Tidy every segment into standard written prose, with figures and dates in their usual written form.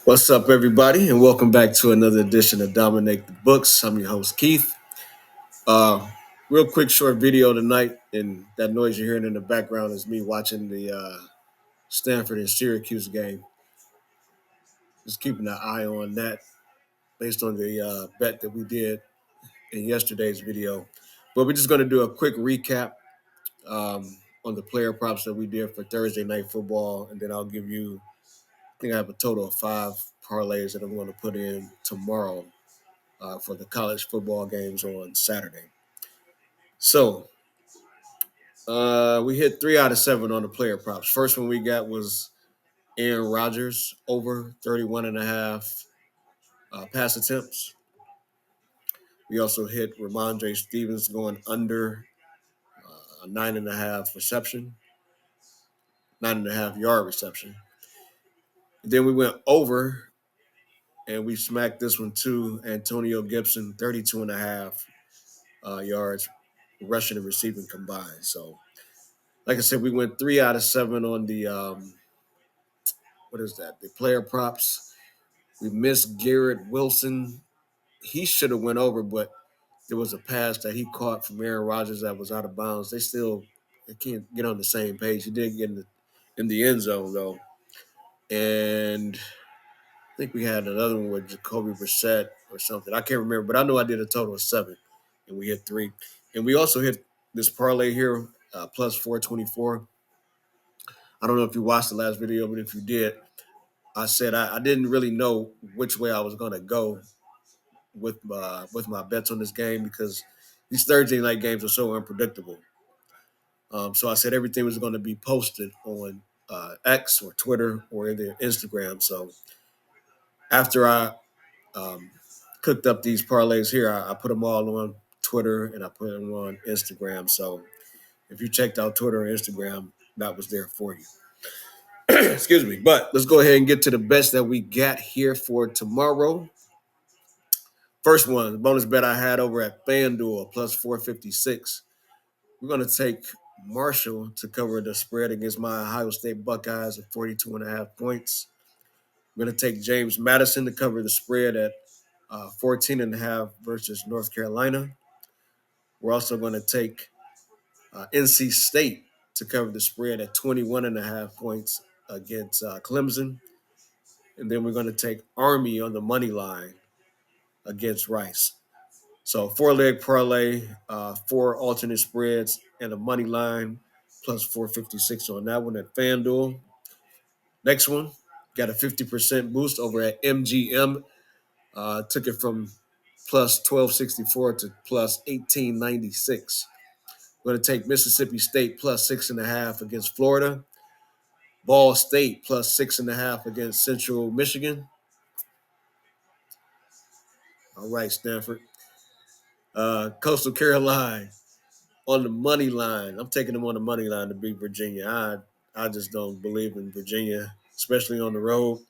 What's up, everybody, and welcome back to another edition of Dominate the Books. I'm your host, Keith. Uh, Real quick, short video tonight, and that noise you're hearing in the background is me watching the Stanford and Syracuse game. Just keeping an eye on that based on the bet that we did in yesterday's video. But we're just going to do a quick recap on the player props that we did for Thursday night football, and then I'll give you, I think I have a total of 5 parlays that I'm going to put in tomorrow for the college football games on Saturday. So we hit 3 out of 7 on the player props. First one we got was Aaron Rodgers over 31 and a half pass attempts. We also hit Ramondre Stevens going under 9.5 yard reception. And then we went over and we smacked this one too. Antonio Gibson, 32 and a half yards rushing and receiving combined. So like I said, we went 3 out of 7 on the what is that? The player props. We missed Garrett Wilson. He should have went over, but there was a pass that he caught from Aaron Rodgers that was out of bounds. They can't get on the same page. He did get in the end zone though, and I think we had another one with Jacoby Brissett or something. I can't remember, but I know I did a total of 7, and we hit 3, and we also hit this parlay here plus 424. I don't know if you watched the last video, but if you did, I said I didn't really know which way I was going to go with my bets on this game because these Thursday night games are so unpredictable. So I said everything was going to be posted on X or Twitter or either Instagram. So after I um, cooked up these parlays here, I put them all on Twitter and I put them on Instagram. So if you checked out Twitter or Instagram, that was there for you. Excuse me. But let's go ahead and get to the bets that we got here for tomorrow. First one, the bonus bet I had over at FanDuel plus 456. We're going to take Marshall to cover the spread against my Ohio State Buckeyes at 42 and a half points. We're going to take James Madison to cover the spread at 14 and a half versus North Carolina. We're also going to take NC State to cover the spread at 21 and a half points against Clemson. And then we're going to take Army on the money line against Rice. So 4-leg parlay, 4 alternate spreads, and a money line plus 456 on that one at FanDuel. Next one, got a 50% boost over at MGM. Took it from plus 1264 to plus 1896. We're going to take Mississippi State plus 6.5 against Florida. Ball State plus 6.5 against Central Michigan. All right, Stanford. Coastal Carolina on the money line. I'm taking them on the money line to beat Virginia. I just don't believe in Virginia, especially on the road.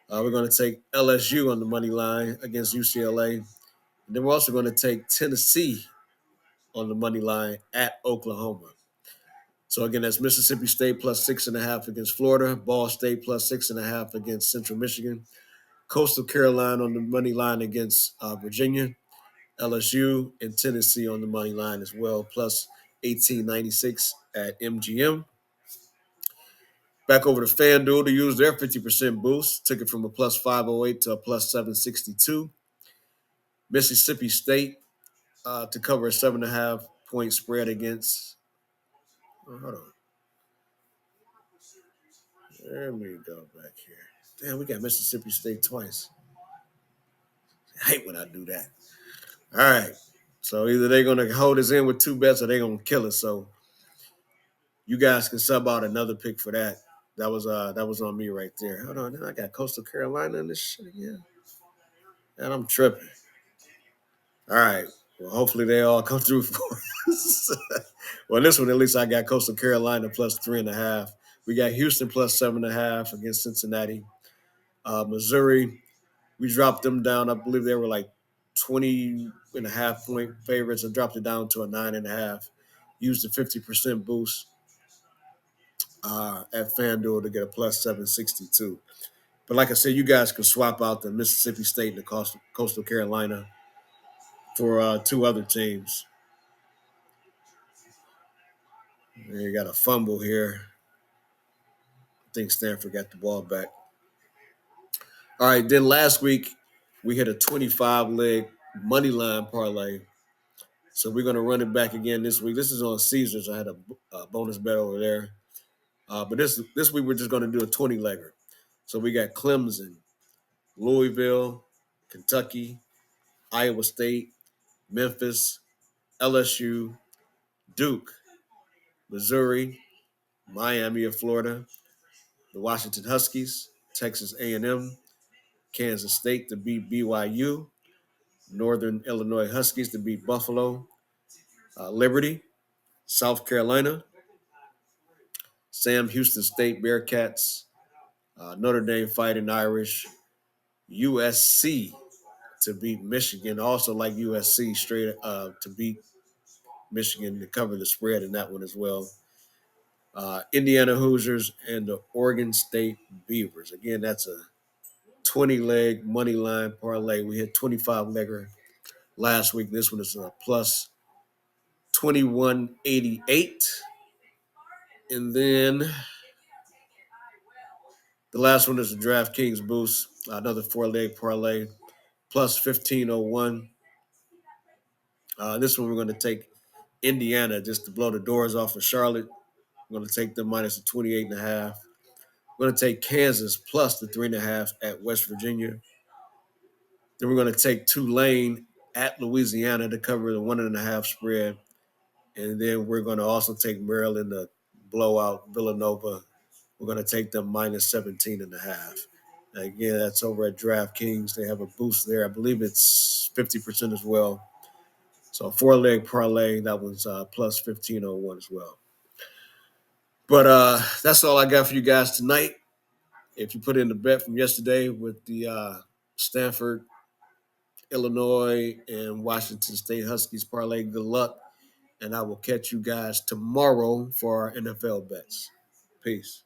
We're going to take LSU on the money line against UCLA. And then we're also going to take Tennessee on the money line at Oklahoma. So again, that's Mississippi State plus 6.5 against Florida, Ball State plus 6.5 against Central Michigan, Coastal Carolina on the money line against Virginia, LSU and Tennessee on the money line as well, plus 1896 at MGM. Back over to FanDuel to use their 50% boost. Took it from a plus 508 to a plus 762. Mississippi State to cover a 7.5 point spread against. Oh, hold on. There we go back here. Damn, we got Mississippi State twice. I hate when I do that. All right. So either they're going to hold us in with 2 bets or they're going to kill us. So you guys can sub out another pick for that. That was on me right there. Hold on, then I got Coastal Carolina in this shit again. And I'm tripping. All right. Well, hopefully they all come through for us. Well, this one at least I got Coastal Carolina plus 3.5. We got Houston plus 7.5 against Cincinnati. Missouri, we dropped them down. I believe they were like 20.5 point favorites and dropped it down to a 9.5. Used a 50% boost at FanDuel to get a plus 762. But like I said, you guys can swap out the Mississippi State and the Coastal Carolina for two other teams. You got a fumble here. I think Stanford got the ball back. All right, then last week we had a 25-leg money line parlay. So we're going to run it back again this week. This is on Caesars. I had a bonus bet over there. But this week we're just going to do a 20-legger. So we got Clemson, Louisville, Kentucky, Iowa State, Memphis, LSU, Duke, Missouri, Miami of Florida, the Washington Huskies, Texas A&M, Kansas State to beat BYU, Northern Illinois Huskies to beat Buffalo, Liberty, South Carolina, Sam Houston State Bearcats, Notre Dame Fighting Irish, USC to beat Michigan. Also like USC straight to beat Michigan to cover the spread in that one as well. Indiana Hoosiers and the Oregon State Beavers. Again, that's a 20-leg money line parlay. We hit 25-legger last week. This one is a plus 2188. And then the last one is a DraftKings boost, another 4-leg parlay, plus 1501. This one we're going to take Indiana just to blow the doors off of Charlotte. We're going to take them minus the 28.5. We're going to take Kansas plus the 3.5 at West Virginia. Then we're going to take Tulane at Louisiana to cover the 1.5 spread. And then we're going to also take Maryland to blow out Villanova. We're going to take them minus 17.5. Again, that's over at DraftKings. They have a boost there. I believe it's 50% as well. So 4-leg parlay, that one's plus 1501 as well. But that's all I got for you guys tonight. If you put in the bet from yesterday with the Stanford, Illinois, and Washington State Huskies parlay, good luck. And I will catch you guys tomorrow for our NFL bets. Peace.